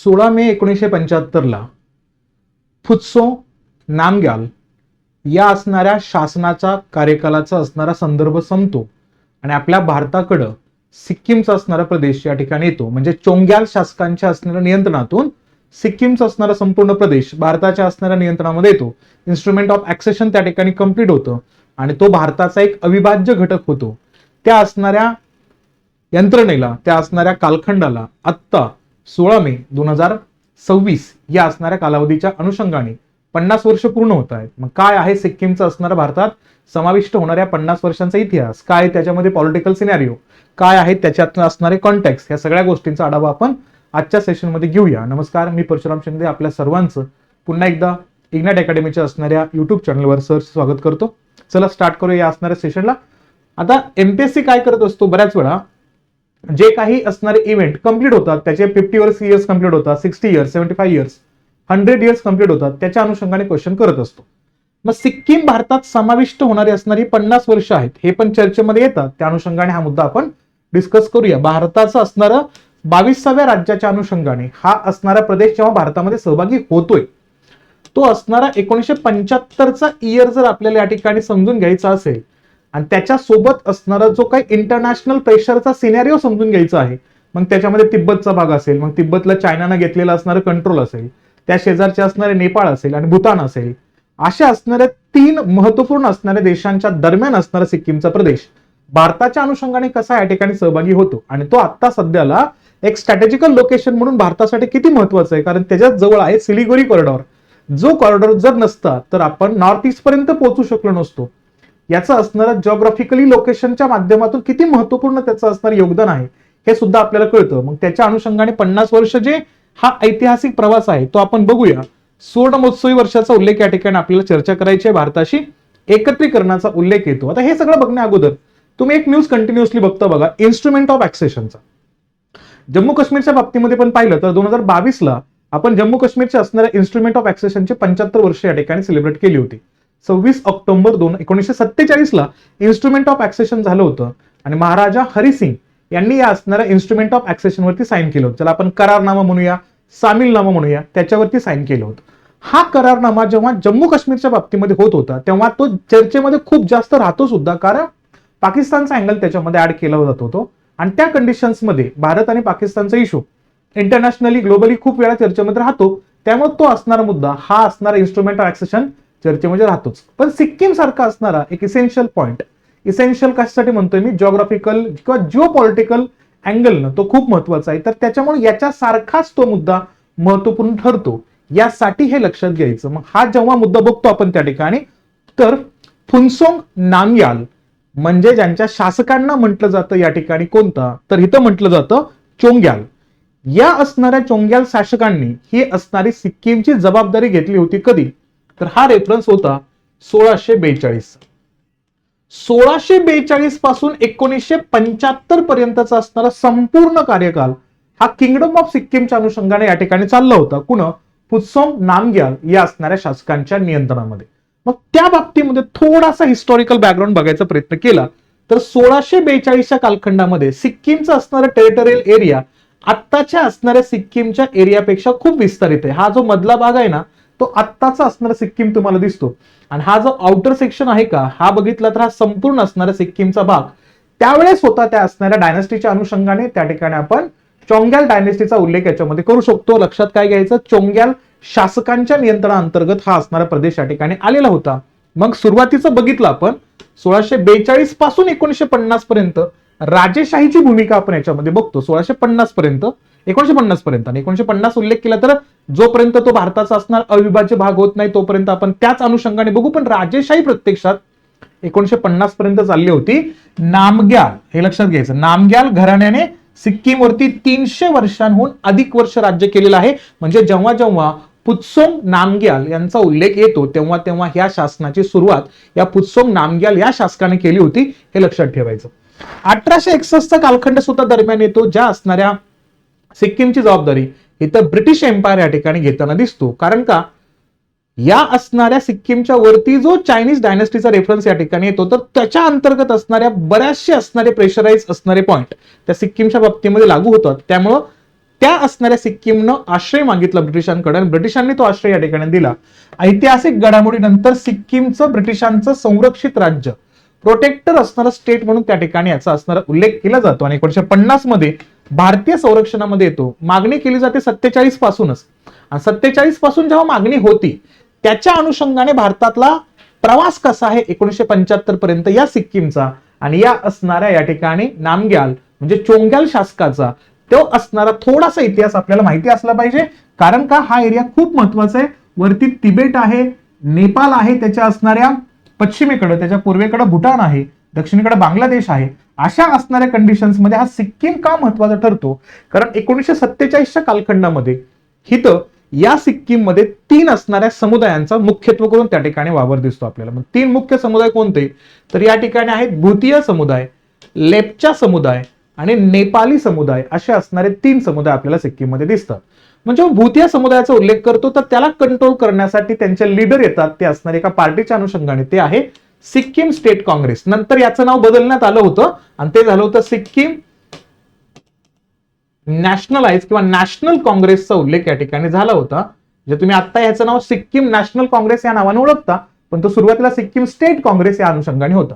16 मे 1975 फुत्सो नामग्याल या असणाऱ्या शासनाचा कार्यकालाचा असणारा संदर्भ संपतो आणि आपल्या भारताकडं सिक्कीमचा असणारा प्रदेश या ठिकाणी येतो. म्हणजे चोंग्याल शासकांच्या असणाऱ्या नियंत्रणातून सिक्कीमचा असणारा संपूर्ण प्रदेश भारताच्या असणाऱ्या नियंत्रणामध्ये येतो. इन्स्ट्रुमेंट ऑफ ऍक्सेशन त्या ठिकाणी कंप्लीट होतं आणि तो भारताचा एक अविभाज्य घटक होतो. त्या असणाऱ्या यंत्रणेला, त्या असणाऱ्या कालखंडाला आत्ता 16 मे 2026 या असणाऱ्या कालावधीच्या अनुषंगाने 50 वर्ष पूर्ण होत आहेत. मग काय आहे सिक्कीमचा असणारा भारतात समाविष्ट होणाऱ्या 50 वर्षांचा इतिहास, काय त्याच्यामध्ये पॉलिटिकल सिनॅरिओ, काय आहे त्याच्यात असणारे कॉन्टेक्स्ट, या सगळ्या गोष्टींचा आढावा आपण आजच्या सेशनमध्ये घेऊया. नमस्कार, मी परशुराम शिंदे आपल्या सर्वांचं पुन्हा एकदा इग्नाइट अकॅडमीच्या असणाऱ्या युट्यूब चॅनलवर स्वागत करतो. चला स्टार्ट करूया या असणाऱ्या सेशनला. आता एमपीएससी काय करत असतो, बऱ्याच वेळा जे काही असणारे इव्हेंट कंप्लीट होतात त्याचे 50 इयर्स कंप्लीट होतात, 60 इयर्स, 75 इयर्स, 100 इयर्स कंप्लीट होतात, त्याच्या अनुषंगाने क्वेश्चन करत असतो. मग सिक्कीम भारतात समाविष्ट होणारी असणारी 50 वर्ष आहेत, हे पण चर्चेमध्ये येतात. त्या अनुषंगाने हा मुद्दा आपण डिस्कस करूया. भारताचं असणारं 22व्या राज्याच्या अनुषंगाने हा असणारा प्रदेश जेव्हा भारतामध्ये सहभागी होतोय, तो असणारा 1975चा इयर जर आपल्याला या ठिकाणी समजून घ्यायचा असेल आणि त्याच्या सोबत असणारा जो काही इंटरनॅशनल प्रेशरचा सिनॅरिओ समजून घ्यायचा आहे, मग त्याच्यामध्ये तिब्बतचा भाग असेल, मग तिब्बतला चायनानं घेतलेला असणारं कंट्रोल असेल, त्या शेजारचे असणारे नेपाळ असेल आणि भूतान असेल, अशा असणाऱ्या 3 महत्वपूर्ण असणाऱ्या देशांच्या दरम्यान असणारा सिक्कीमचा प्रदेश भारताच्या अनुषंगाने कसा या ठिकाणी सहभागी होतो आणि तो आता सध्याला एक स्ट्रॅटेजिकल लोकेशन म्हणून भारतासाठी किती महत्वाचं आहे, कारण त्याच्यात जवळ आहे सिलिगुरी कॉरिडॉर. जो कॉरिडॉर जर नसता तर आपण नॉर्थ ईस्ट पर्यंत पोहोचू शकलो नसतो. याचं असणारं जिओग्राफिकली लोकेशनच्या माध्यमातून किती महत्वपूर्ण त्याचं असणारं योगदान आहे हे सुद्धा आपल्याला कळतं. मग त्याच्या अनुषंगाने 50 वर्ष जे हा ऐतिहासिक प्रवास आहे तो आपण बघूया. सुवर्ण महोत्सवी वर्षाचा उल्लेख या ठिकाणी आपल्याला चर्चा करायची आहे. भारताशी एकत्रीकरणाचा उल्लेख येतो. आता हे सगळं बघण्या अगोदर तुम्ही एक न्यूज कंटिन्युअसली बघता बघा, इन्स्ट्रुमेंट ऑफ ऍक्सेशनचा. जम्मू काश्मीरच्या बाबतीमध्ये पण पाहिलं तर 2022ला आपण जम्मू काश्मीरच्या असणाऱ्या इन्स्ट्रुमेंट ऑफ ऍक्सेशनचे 75 वर्ष या ठिकाणी सेलिब्रेट केली होती. 26 ऑक्टोबर 1947ला इन्स्ट्रुमेंट ऑफ ऍक्सेशन झालं होतं आणि महाराजा हरिसिंग यांनी या असणाऱ्या इन्स्ट्रुमेंट ऑफ ऍक्सेशन वरती साईन केलं होतं. ज्याला आपण करारनामा म्हणूया, सामीलनामा म्हणूया, त्याच्यावरती साईन केलं होतं. हा करारनामा जेव्हा जम्मू काश्मीरच्या बाबतीमध्ये होत होता तेव्हा तो चर्चेमध्ये खूप जास्त राहतो सुद्धा, कारण पाकिस्तानचा अँगल त्याच्यामध्ये ऍड केला जात होतो आणि त्या कंडिशन्समध्ये भारत आणि पाकिस्तानचा इशू इंटरनॅशनली ग्लोबली खूप वेळा चर्चेमध्ये राहतो. त्यामुळे तो असणारा मुद्दा, हा असणारा इन्स्ट्रुमेंट ऑफ ऍक्सेशन चर्चेमध्ये राहतोच. पण सिक्कीम सारखा असणारा एक इसेन्शियल पॉइंट, इसेन्शियल कशासाठी म्हणतोय मी, जिओग्राफिकल किंवा जिओ पॉलिटिकल अँगलनं तो खूप महत्वाचा आहे. तर त्याच्यामुळे याच्या सारखाच तो मुद्दा महत्वपूर्ण ठरतो, यासाठी हे लक्षात घ्यायचं. मग हा जेव्हा मुद्दा बघतो आपण त्या ठिकाणी, तर फुत्सोंग नामग्याल म्हणजे ज्यांच्या शासकांना म्हटलं जातं या ठिकाणी कोणता, तर इथं म्हटलं जातं चोंग्याल. या असणाऱ्या चोंग्याल शासकांनी ही असणारी सिक्कीमची जबाबदारी घेतली होती. कधी, तर हा रेफरन्स होता 1642. 1642 पासून 1975 पर्यंतचा असणारा संपूर्ण कार्यकाल हा किंगडम ऑफ सिक्कीमच्या अनुषंगाने या ठिकाणी चालला होता. कुणा, फुत्सोंग नामग्याल या असणाऱ्या शासकांच्या नियंत्रणामध्ये. मग त्या बाबतीमध्ये थोडासा हिस्टॉरिकल बॅकग्राऊंड बघायचा प्रयत्न केला तर 1642च्या कालखंडामध्ये सिक्कीमचा असणारा टेरिटोरियल एरिया आत्ताच्या असणाऱ्या सिक्कीमच्या एरियापेक्षा खूप विस्तारित आहे. हा जो मधला भाग आहे ना, तो आत्ताचा असणारा सिक्कीम तुम्हाला दिसतो आणि हा जो आउटर सेक्शन आहे का, हा बघितला तर हा संपूर्ण असणारा सिक्कीमचा भाग त्यावेळेस होता. त्या असणाऱ्या डायनेस्टीच्या अनुषंगाने त्या ठिकाणी आपण चोंग्याल डायनेस्टीचा उल्लेख याच्यामध्ये करू शकतो. लक्षात काय घ्यायचं, चोंग्याल शासकांच्या नियंत्रणाअंतर्गत हा असणारा प्रदेश या ठिकाणी आलेला होता. मग सुरुवातीचं बघितलं आपण 1642 पासून 1950 पर्यंत राजेशाहीची भूमिका आपण याच्यामध्ये बघतो. 1650 पर्यंत, 1950 पर्यंत, आणि 1950 उल्लेख केला तर जोपर्यंत तो भारताचा असणार अविभाज्य भाग होत नाही तोपर्यंत आपण त्याच अनुषंगाने बघू. पण राजेशाही प्रत्यक्षात 1950 पर्यंत चालली होती. नामग्याल, हे लक्षात घ्यायचं, नामग्याल घराण्याने सिक्कीमवरती 300 वर्षांहून अधिक वर्ष राज्य केलेलं आहे. म्हणजे जेव्हा जेव्हा फुत्सोंग नामग्याल यांचा उल्लेख येतो तेव्हा तेव्हा ह्या शासनाची सुरुवात या फुत्सोंग नामग्याल या शासकाने केली होती, हे लक्षात ठेवायचं. 1861चा कालखंड सुद्धा दरम्यान येतो, ज्या असणाऱ्या सिक्कीमची जबाबदारी इथं ब्रिटिश एम्पायर या ठिकाणी घेताना दिसतो. कारण का, या असणाऱ्या सिक्कीमच्या वरती जो चायनीज डायनेस्टीचा रेफरन्स या ठिकाणी येतो, तर त्याच्या अंतर्गत असणाऱ्या बऱ्याचशे असणारे प्रेशराइज असणारे पॉइंट त्या सिक्कीमच्या बाबतीमध्ये लागू होतात. त्यामुळं त्या असणाऱ्या सिक्कीमनं आश्रय मागितला ब्रिटिशांकडे आणि ब्रिटिशांनी तो आश्रय या ठिकाणी दिला. ऐतिहासिक घडामोडीनंतर सिक्कीमचं ब्रिटिशांचं संरक्षित राज्य, प्रोटेक्टर असणारं स्टेट म्हणून त्या ठिकाणी याचा असणारा उल्लेख केला जातो. आणि 1950 मध्ये भारतीय संरक्षणामध्ये येतो. मागणी केली जाते 47 पासूनच, आणि 47 पासून जेव्हा मागणी होती त्याच्या अनुषंगाने भारतातला प्रवास कसा आहे 1975 पर्यंत या सिक्कीमचा आणि या असणाऱ्या या ठिकाणी नामग्याल म्हणजे चोंग्याल शासकाचा तो असणारा थोडासा इतिहास आपल्याला माहिती असला पाहिजे. कारण का हा एरिया खूप महत्वाचा आहे. वरती तिबेट आहे, नेपाळ आहे, त्याच्या असणाऱ्या पश्चिमेकडे, त्याच्या पूर्वेकडे भूटान आहे, दक्षिणेकडे बांगलादेश आहे. अशा असणाऱ्या कंडिशन्स मध्ये हा सिक्कीम का महत्वाचा ठरतो? कारण 1947च्या कालखंडामध्ये हिथं या सिक्कीम मध्ये 3 असणाऱ्या समुदायांचा मुख्यत्व करून त्या ठिकाणी वावर दिसतो आपल्याला. मग 3 मुख्य समुदाय कोणते? तर या ठिकाणी आहेत भूतीय समुदाय, लेप्चा समुदाय आणि नेपाली समुदाय. असे असणारे 3 समुदाय आपल्याला सिक्कीम मध्ये दिसतात. म्हणजे भूतीय समुदायाचा उल्लेख करतो तर त्याला कंट्रोल करण्यासाठी त्यांचे लीडर येतात, ते असणारे एका पार्टीच्या अनुषंगाने, ते आहे सिक्कीम स्टेट काँग्रेस. नंतर याचं नाव बदलण्यात आलं होतं आणि ते झालं होतं सिक्कीम नॅशनलाइज किंवा नॅशनल काँग्रेसचा उल्लेख या ठिकाणी झाला होता. जे तुम्ही आता याचं नाव सिक्कीम नॅशनल काँग्रेस या नावाने ओळखता, पण तो सुरुवातीला सिक्कीम स्टेट काँग्रेस या अनुषंगाने होता.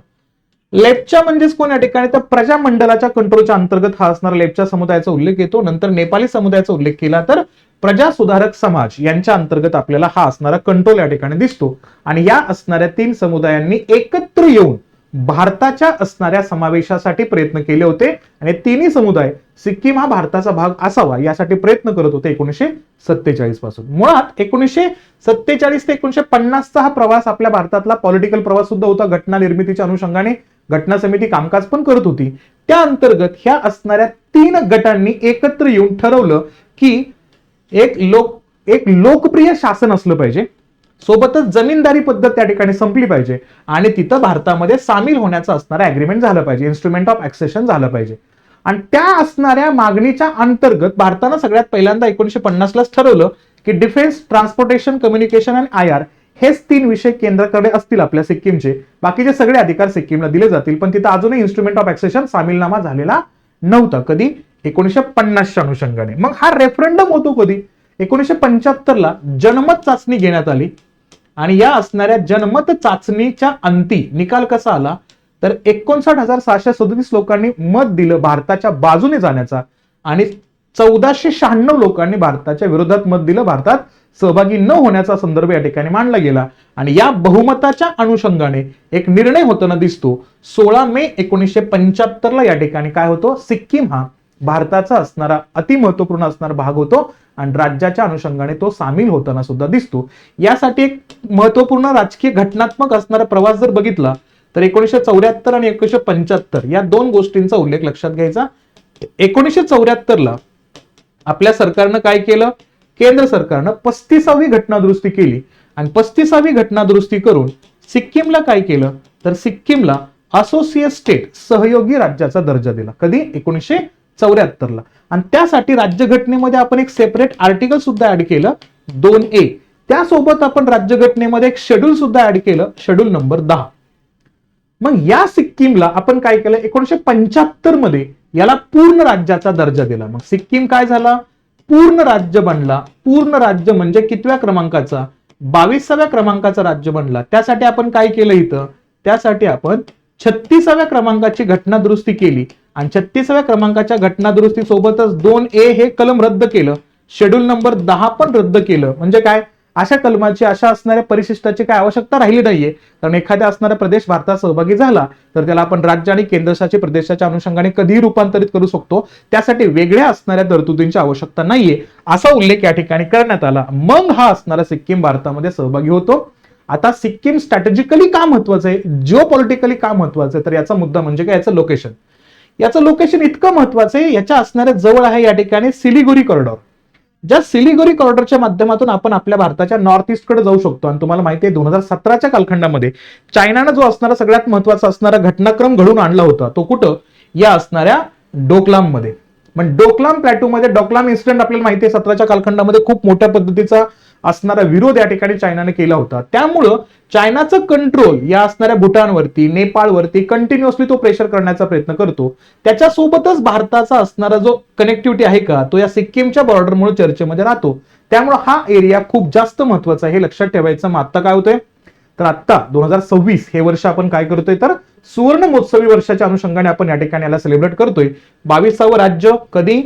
लेप्चा म्हणजेच कोण या ठिकाणी? तर प्रजामंडळाच्या कंट्रोलच्या अंतर्गत हा असणारा लेप्चा समुदायाचा उल्लेख येतो. नंतर नेपाली समुदायाचा उल्लेख केला तर प्रजा सुधारक समाज यांच्या अंतर्गत आपल्याला हा असणारा कंट्रोल या ठिकाणी दिसतो. आणि या असणाऱ्या 3 समुदायांनी एकत्र येऊन भारताच्या असणाऱ्या समावेशासाठी प्रयत्न केले होते आणि 3ही समुदाय सिक्कीम हा भारताचा भाग असावा यासाठी प्रयत्न करत होते 1947 पासून. मुळात 1947 ते 1950चा हा प्रवास आपल्या भारतातला पॉलिटिकल प्रवास सुद्धा होता. घटना निर्मितीच्या अनुषंगाने घटना समिती कामकाज पण करत होती. त्या अंतर्गत ह्या असणाऱ्या 3 गटांनी एकत्र येऊन ठरवलं की एक लोकप्रिय शासन असलं पाहिजे, सोबतच जमीनदारी पद्धत त्या ठिकाणी संपली पाहिजे आणि तिथं भारतामध्ये सामील होण्याचं असणारं अग्रीमेंट झालं पाहिजे, इन्स्ट्रुमेंट ऑफ ऍक्सेशन झालं पाहिजे. आणि त्या असणाऱ्या मागणीच्या अंतर्गत भारतानं सगळ्यात पहिल्यांदा 1950लाच ठरवलं की डिफेन्स, ट्रान्सपोर्टेशन, कम्युनिकेशन आणि IR हेच 3 विषय केंद्राकडे असतील आपल्या सिक्कीमचे. बाकीचे सगळे अधिकार सिक्कीमला दिले जातील. पण तिथं अजूनही इन्स्ट्रुमेंट ऑफ ऍक्सेशन सामीलनामा झालेला नव्हता. कधी? 1950च्या अनुषंगाने. मग हा रेफरंडम होतो कधी? 1975ला जनमत चाचणी घेण्यात आली आणि या असणाऱ्या जनमत चाचणीच्या अंती निकाल कसा आला? तर 59,637 लोकांनी मत दिलं भारताच्या बाजूने जाण्याचा आणि 1496 लोकांनी भारताच्या विरोधात मत दिलं, भारतात सहभागी न होण्याचा संदर्भ या ठिकाणी मांडला गेला. आणि या बहुमताच्या अनुषंगाने एक निर्णय होताना दिसतो. 16 मे 1975ला या ठिकाणी काय होतो? सिक्कीम हा भारताचा असणारा अतिमहत्वपूर्ण असणारा भाग होतो आणि राज्याच्या अनुषंगाने तो सामील होताना सुद्धा दिसतो. यासाठी एक महत्वपूर्ण राजकीय घटनात्मक असणारा प्रवास जर बघितला तर 1974 आणि 1975 या 2 गोष्टींचा उल्लेख लक्षात घ्यायचा. 1974ला आपल्या सरकारनं काय केलं? केंद्र सरकारनं 35वी घटनादुरुस्ती केली आणि 35वी घटनादुरुस्ती करून सिक्कीमला काय केलं? तर सिक्कीमला असोसिएट स्टेट सहयोगी राज्याचा दर्जा दिला. कधी? 1974ला. आणि त्यासाठी राज्यघटनेमध्ये आपण एक सेपरेट आर्टिकल सुद्धा ऍड केलं 2A. त्यासोबत आपण राज्यघटनेमध्ये एक शेड्यूल सुद्धा ऍड केलं, शेड्यूल नंबर 10. मग या सिक्कीमला आपण काय केलं? 1975 मध्ये याला पूर्ण राज्याचा दर्जा दिला. मग सिक्कीम काय झाला? पूर्ण राज्य बनला. पूर्ण राज्य म्हणजे कितव्या क्रमांकाचा? 22व्या क्रमांकाचा राज्य बनला. त्यासाठी आपण काय केलं इथं? त्यासाठी आपण 36व्या क्रमांकाची घटना दुरुस्ती केली आणि 36व्या क्रमांकाच्या घटना दुरुस्ती सोबतच 2A हे कलम रद्द केलं, शेड्यूल नंबर 10 पण रद्द केलं. म्हणजे काय? अशा कलमाची, अशा असणाऱ्या परिशिष्टाची काय आवश्यकता राहिली नाहीये. कारण एखाद्या असणारा प्रदेश भारतात सहभागी झाला तर त्याला आपण राज्य आणि केंद्रशासित प्रदेशाच्या अनुषंगाने कधीही रूपांतरित करू शकतो. त्यासाठी वेगळ्या असणाऱ्या तरतुदींची आवश्यकता नाहीये असा उल्लेख या ठिकाणी करण्यात आला. मग हा असणारा सिक्कीम भारतामध्ये सहभागी होतो. आता सिक्कीम स्ट्रॅटेजिकली का महत्वाचं आहे, जिओ पॉलिटिकली का महत्वाचं आहे, तर याचा मुद्दा म्हणजे काय? याचं लोकेशन. याचं लोकेशन इतकं महत्वाचं आहे, याच्या असणाऱ्या जवळ आहे या ठिकाणी सिलिगुरी कॉरिडॉर. ज्या सिलिगुरी कॉरिडॉरच्या माध्यमातून आपण आपल्या भारताच्या नॉर्थ ईस्ट कडे जाऊ शकतो. आणि तुम्हाला माहिती आहे 2017च्या कालखंडामध्ये चायनानं जो असणारा सगळ्यात महत्वाचा असणारा घटनाक्रम घडून आणला होता तो कुठं? या असणाऱ्या डोकलाम मध्ये. मग डोकलाम प्लॅटूमध्ये डोकलाम इन्सिडेंट आपल्याला माहिती आहे 17च्या कालखंडामध्ये खूप मोठ्या पद्धतीचा असणारा विरोध या ठिकाणी चायनाने केला होता. त्यामुळं चायनाचं कंट्रोल या असणाऱ्या भूटानवरती, नेपाळवरती कंटिन्युअसली तो प्रेशर करण्याचा प्रयत्न करतो. त्याच्यासोबतच भारताचा असणारा जो कनेक्टिव्हिटी आहे का तो या सिक्कीमच्या बॉर्डरमुळे चर्चेमध्ये राहतो. त्यामुळे हा एरिया खूप जास्त महत्वाचा आहे हे लक्षात ठेवायचं. मग आता काय होतंय तर आता 2026 हे वर्ष आपण काय करतोय तर सुवर्ण महोत्सवी वर्षाच्या अनुषंगाने आपण या ठिकाणी याला सेलिब्रेट करतोय. 22वे राज्य कधी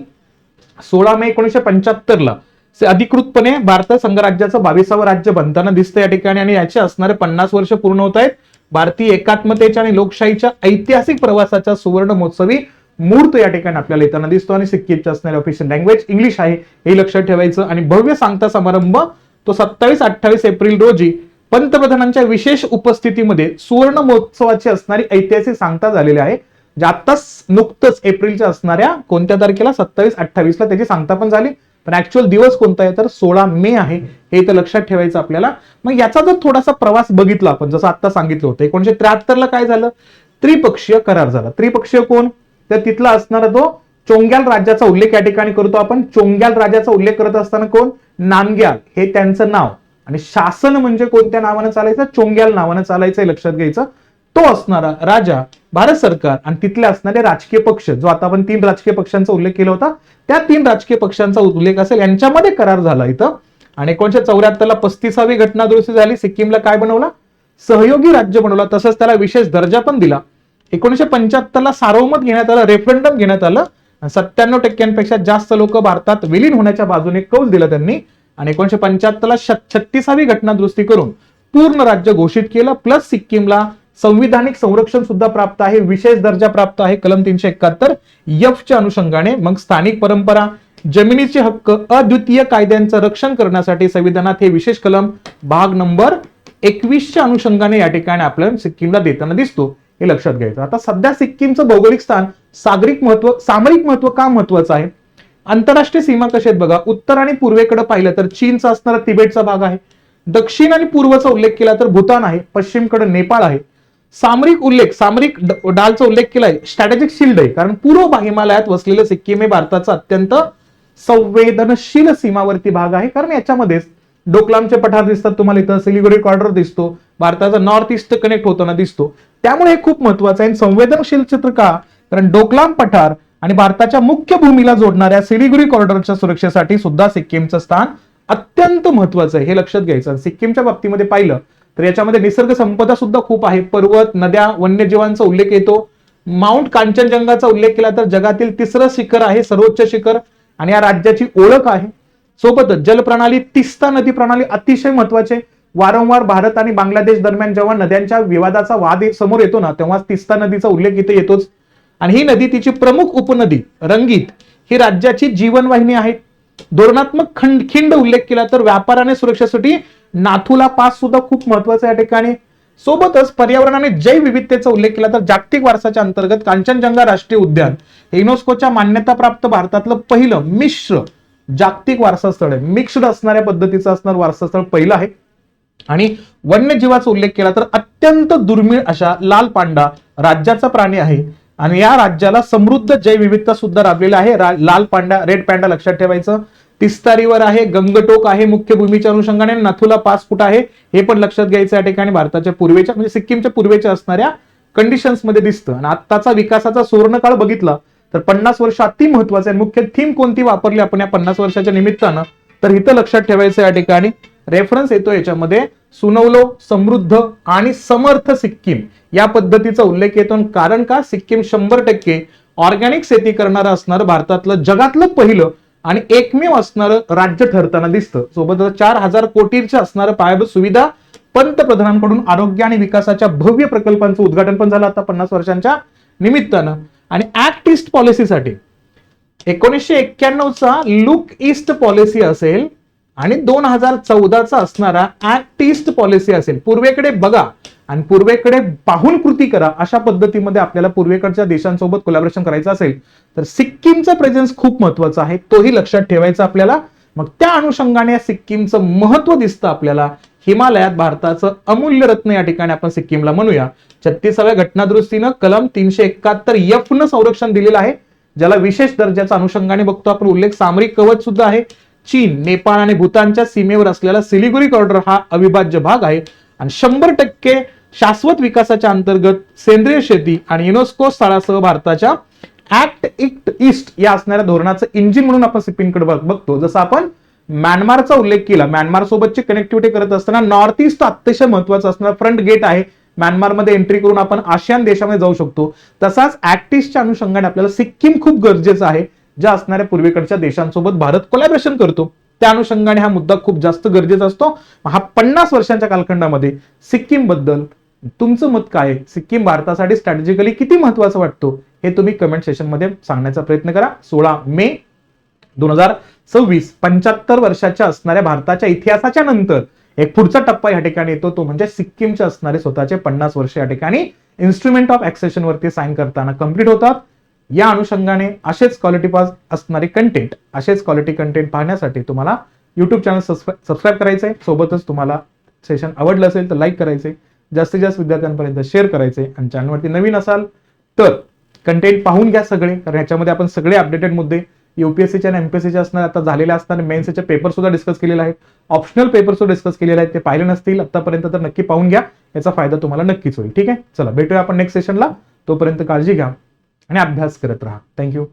16 मे 1975 अधिकृतपणे भारत संघराज्याचं 22वे राज्य बनताना दिसतं या ठिकाणी. आणि याचे असणारे 50 वर्ष पूर्ण होत आहेत. भारतीय एकात्मतेच्या आणि लोकशाहीच्या ऐतिहासिक प्रवासाच्या सुवर्ण महोत्सवी मुहूर्त या ठिकाणी आपल्याला येताना दिसतो. आणि सिक्कीमची असणारी ऑफिशियल लँग्वेज इंग्लिश आहे हे लक्षात ठेवायचं. आणि भव्य सांगता समारंभ तो 27-28 एप्रिल रोजी पंतप्रधानांच्या विशेष उपस्थितीमध्ये सुवर्ण महोत्सवाची असणारी ऐतिहासिक सांगता झालेली आहे. जे आत्ताच नुकतंच एप्रिलच्या असणाऱ्या कोणत्या तारखेला 27-28 त्याची सांगता पण झाली. पण ऍक्च्युअल दिवस कोणता आहे तर 16 मे आहे हे इथं लक्षात ठेवायचं आपल्याला. मग याचा जर थोडासा प्रवास बघितला आपण जसं आता सांगितलं होतं 1973 काय झालं त्रिपक्षीय करार झाला. त्रिपक्षीय कोण तर तिथला असणारा तो चोंग्याल राज्याचा उल्लेख या ठिकाणी करतो आपण. चोंग्याल राज्याचा उल्लेख करत असताना कोण नामग्याल हे त्यांचं नाव आणि शासन म्हणजे कोणत्या नावानं चालायचं चोंग्याल नावानं चालायचं हे लक्षात घ्यायचं. तो असणारा राजा भारत सरकार आणि तिथले असणारे राजकीय पक्ष जो आता आपण 3 राजकीय पक्षांचा उल्लेख केला होता त्या 3 राजकीय पक्षांचा उल्लेख असेल यांच्यामध्ये करार झाला इथं. आणि 1974 35वी घटना दुरुस्ती झाली. सिक्कीमला काय बनवला सहयोगी राज्य बनवला. तसंच त्याला विशेष दर्जा पण दिला. 1975 सार्वमत घेण्यात आलं रेफरंडम घेण्यात आलं. 97% जास्त लोक भारतात विलीन होण्याच्या बाजूने कौल दिला त्यांनी. आणि 1975 36वी घटना दुरुस्ती करून पूर्ण राज्य घोषित केलं. प्लस सिक्कीमला संविधानिक संरक्षण सुद्धा प्राप्त आहे विशेष दर्जा प्राप्त आहे कलम 371 F च्या अनुषंगाने. मग स्थानिक परंपरा जमिनीचे हक्क अद्वितीय कायद्यांचं रक्षण करण्यासाठी संविधानात हे विशेष कलम भाग नंबर 21 च्या अनुषंगाने या ठिकाणी आपल्याला सिक्कीमला देताना दिसतो हे लक्षात घ्यायचं. आता सध्या सिक्कीमचं भौगोलिक स्थान सामरिक महत्व का महत्वाचं आहे. आंतरराष्ट्रीय सीमा कशा आहेत बघा. उत्तर आणि पूर्वेकडे पाहिलं तर चीनचा असणारा तिबेटचा भाग आहे. दक्षिण आणि पूर्वचा उल्लेख केला तर भूतान आहे. पश्चिमकडे नेपाळ आहे. सामरिक डालचा उल्लेख केलाय स्ट्रॅटेजिक शिल्ड आहे कारण पूर्व हिमालयात वसलेलं सिक्कीम हे भारताचा अत्यंत संवेदनशील सीमावर्ती भाग आहे. कारण याच्यामध्येच डोकलामचे पठार दिसतात तुम्हाला इथं. सिलिगुडी कॉरिडॉर दिसतो. भारताचा नॉर्थ ईस्ट कनेक्ट होताना दिसतो. त्यामुळे हे खूप महत्वाचं आहे. संवेदनशील चित्र का कारण डोकलाम पठार आणि भारताच्या मुख्य भूमीला जोडणाऱ्या सिलिगुडी कॉरिडॉरच्या सुरक्षेसाठी सुद्धा सिक्कीमचं स्थान अत्यंत महत्वाचं आहे हे लक्षात घ्यायचं. सिक्कीमच्या बाबतीमध्ये पाहिलं तर याच्यामध्ये निसर्ग संपदा सुद्धा खूप आहे. पर्वत नद्या वन्यजीवांचा उल्लेख येतो. माउंट कांचनजंगाचा उल्लेख केला तर जगातील 3रं शिखर आहे सर्वोच्च शिखर आणि या राज्याची ओळख आहे. सोबतच जलप्रणाली तिस्ता नदी प्रणाली अतिशय महत्वाचे. वारंवार भारत आणि बांगलादेश दरम्यान जेव्हा नद्यांच्या विवादाचा वाद समोर येतो ना तेव्हा तिस्ता नदीचा उल्लेख इथे येतोच. आणि ही नदी तिची प्रमुख उपनदी रंगीत ही राज्याची जीवनवाहिनी आहे. धोरणात्मक खिंड उल्लेख केला तर व्यापार आणि सुरक्षेसाठी नाथुला पास सुद्धा खूप महत्वाचा या ठिकाणी. सोबतच पर्यावरण आणि जैवविविधतेचा उल्लेख केला तर जागतिक वारसाच्या अंतर्गत कांचनजंगा राष्ट्रीय उद्यान युनेस्कोच्या मान्यताप्राप्त भारतातलं पहिलं मिश्र जागतिक वारसा स्थळ आहे. मिक्स्ड असणाऱ्या पद्धतीचं असणारं वारसा स्थळ पहिलं आहे. आणि वन्यजीवाचा उल्लेख केला तर अत्यंत दुर्मिळ अशा लाल पांडा राज्याचा प्राणी आहे आणि या राज्याला समृद्ध जैवविविधता सुद्धा लाभलेली आहे. लाल पांडा रेड पॅन्डा लक्षात ठेवायचं. तिस्ता रिव्हर आहे. गंगटोक आहे मुख्य भूमीच्या अनुषंगाने. नाथुला पास कुठं आहे हे पण लक्षात घ्यायचं या ठिकाणी. भारताच्या पूर्वेच्या म्हणजे सिक्कीमच्या पूर्वेच्या असणाऱ्या कंडिशन्स मध्ये दिसतं. आणि आत्ताचा विकासाचा सुवर्णकाळ बघितला तर 50 वर्ष अति महत्वाचं आहे. मुख्य थीम कोणती वापरली आपण या 50 वर्षाच्या निमित्तानं तर इथं लक्षात ठेवायचं या ठिकाणी रेफरन्स येतो याच्यामध्ये सुनवलो समृद्ध आणि समर्थ सिक्कीम या पद्धतीचा उल्लेख येतो. कारण का सिक्कीम 100% ऑर्गॅनिक शेती करणारं असणारं भारतातलं जगातलं पहिलं आणि एकमेव असणारं राज्य ठरताना दिसतं. सोबतच 4000 कोटींच्या असणारं पायाभूत सुविधा पंतप्रधानांकडून आरोग्य आणि विकासाच्या भव्य प्रकल्पांचं उद्घाटन पण झालं आता 50 वर्षांच्या निमित्तानं. आणि ऍक्ट ईस्ट पॉलिसीसाठी 1991चा लुक ईस्ट पॉलिसी असेल आणि 2014चा असणारा ऍक्ट ईस्ट पॉलिसी असेल. पूर्वेकडे बघा आणि पूर्वेकडे पाहून कृती करा अशा पद्धतीमध्ये आपल्याला पूर्वेकडच्या देशांसोबत कोलॅबोरेशन करायचं असेल तर सिक्कीमचा प्रेझेन्स खूप महत्वाचा आहे तोही लक्षात ठेवायचा आपल्याला. मग त्या अनुषंगाने सिक्कीमचं महत्व दिसतं आपल्याला. हिमालयात भारताचं अमूल्य रत्न या ठिकाणी आपण सिक्कीमला म्हणूया. 36व्या घटनादुरुस्तीनं कलम 371 F न संरक्षण दिलेलं आहे. ज्याला विशेष दर्जाचा अनुषंगाने बघतो आपण उल्लेख सामरिक कवच सुद्धा आहे. चीन, नेपाळ आणि भूतानच्या सीमेवर असलेला सिलिगुरी कॉरिडॉर हा अविभाज्य भाग आहे. आणि 100% शाश्वत विकासाच्या अंतर्गत सेंद्रिय शेती आणि युनेस्को स्थळासह भारताच्या ऍक्ट इक्ट ईस्ट या असणाऱ्या धोरणाचं इंजिन म्हणून आपण सिक्कीमकडे बघतो. जसं आपण म्यानमारचा उल्लेख केला, म्यानमार सोबतची कनेक्टिव्हिटी करत असताना नॉर्थ ईस्ट अतिशय महत्वाचा असणारा फ्रंट गेट आहे. म्यानमारमध्ये एंट्री करून आपण आशियान देशामध्ये जाऊ शकतो. तसाच ऍक्ट ईस्टच्या अनुषंगाने आपल्याला सिक्कीम खूप गरजेचं आहे. ज्या असणाऱ्या पूर्वेकडच्या देशांसोबत भारत कोलॅबरेशन करतो त्या अनुषंगाने हा मुद्दा खूप जास्त गरजेचा असतो. हा 50 वर्षांच्या कालखंडामध्ये सिक्कीम बद्दल तुमचं मत काय आहे? सिक्कीम भारतासाठी स्ट्रॅटेजिकली किती महत्वाचं वाटतो हे तुम्ही कमेंट सेशन मध्ये सांगण्याचा प्रयत्न करा. 16 मे 2026 75 वर्षाच्या असणाऱ्या भारताच्या इतिहासाच्या नंतर एक पुढचा टप्पा या ठिकाणी येतो, तो म्हणजे सिक्कीमचे असणारे स्वतःचे 50 वर्ष या ठिकाणी इन्स्ट्रुमेंट ऑफ ऍक्सेशन वरती साइन करताना कंप्लीट होतात. या अनुषंगाने असेच क्वालिटी पास असणारे कंटेंट, असेच क्वालिटी कंटेंट पाहण्यासाठी तुम्हाला युट्यूब चॅनल सबस्क्राईब करायचंय. सोबतच तुम्हाला सेशन आवडलं असेल तर लाईक करायचे, जास्तीत जास्त विद्यार्थ्यांपर्यंत शेअर करायचे. आणि चॅनलवरती नवीन असाल तर कंटेंट पाहून घ्या सगळे, कारण ह्याच्यामध्ये आपण सगळे अपडेटेड मुद्दे UPSCचे आणि MPSCचे असणार, आता झालेले असणारे मेन्सचे पेपर सुद्धा डिस्कस केलेले आहेत, ऑप्शनल पेपर सुद्धा डिस्कस केलेले आहेत. ते पाहिले नसतील आतापर्यंत तर नक्की पाहून घ्या, याचा फायदा तुम्हाला नक्कीच होईल. ठीक आहे, चला भेटूया आपण नेक्स्ट सेशनला. तोपर्यंत काळजी घ्या आणि अभ्यास करत राहा. थँक्यू.